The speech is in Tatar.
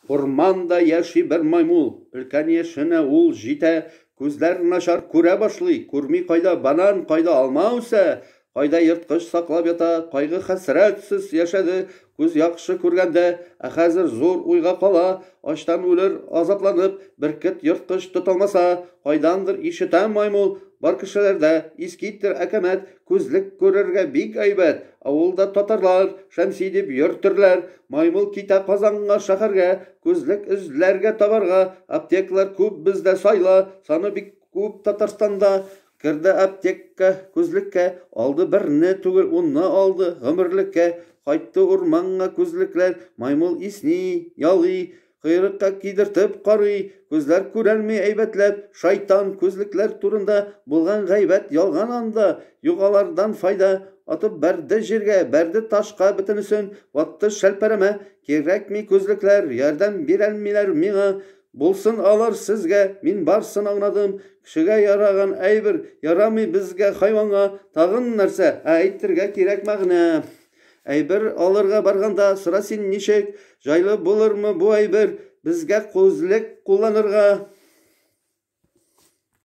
Урманда яши бер маймул, өлкән яшенә ул җитә, күзләр начар күрә башлый, күрми кайда банан, кайда алма үсә, кайда йырткыч саклап ята, кайгы хәсрәтсез яшәде, күз яхшы күргәндә, ә хәзер зур уйга кала, ачтан үлер азапланып, бөркет йырткыч тотылмаса, кайдандыр ишетә маймул, бар кешеләрдә искиттер әкәмәт, күзлек күрергә бик әйбәт, авылда татарлар шәмси дип йөртерләр, маймул китә Казанга шәһәргә, күзлек эзләргә табарга, аптекалар күп бездә сайла, саны бик күп Татарстанда. Керде аптекка, күзлеккә, алды берне түгел, унны алды гомерлеккә, кайтты урманга күзлекләр, маймул исни, ялый, койрыкка кидертеп карый, күзләр күрәлми әйбәтләп, шайтан күзлекләр турында булган гайбәт ялган анда, югалардан файда, атып бәрде җиргә, бәрде ташка бөтенесен, ватты шәлпәрәмә, кирәкми күзлекләр, ярдәм бирәлмиләр миңа, булсын алар сезгә, мин барсын аңладым, кешегә яраган әйбер, ярамый безгә хайванга, тагын нәрсә, әйтергә кирәк мәгънә. Әйбер алырга барганда сора син ничек, җайлы булырмы бу әйбер, безгә күзлек кулланырга.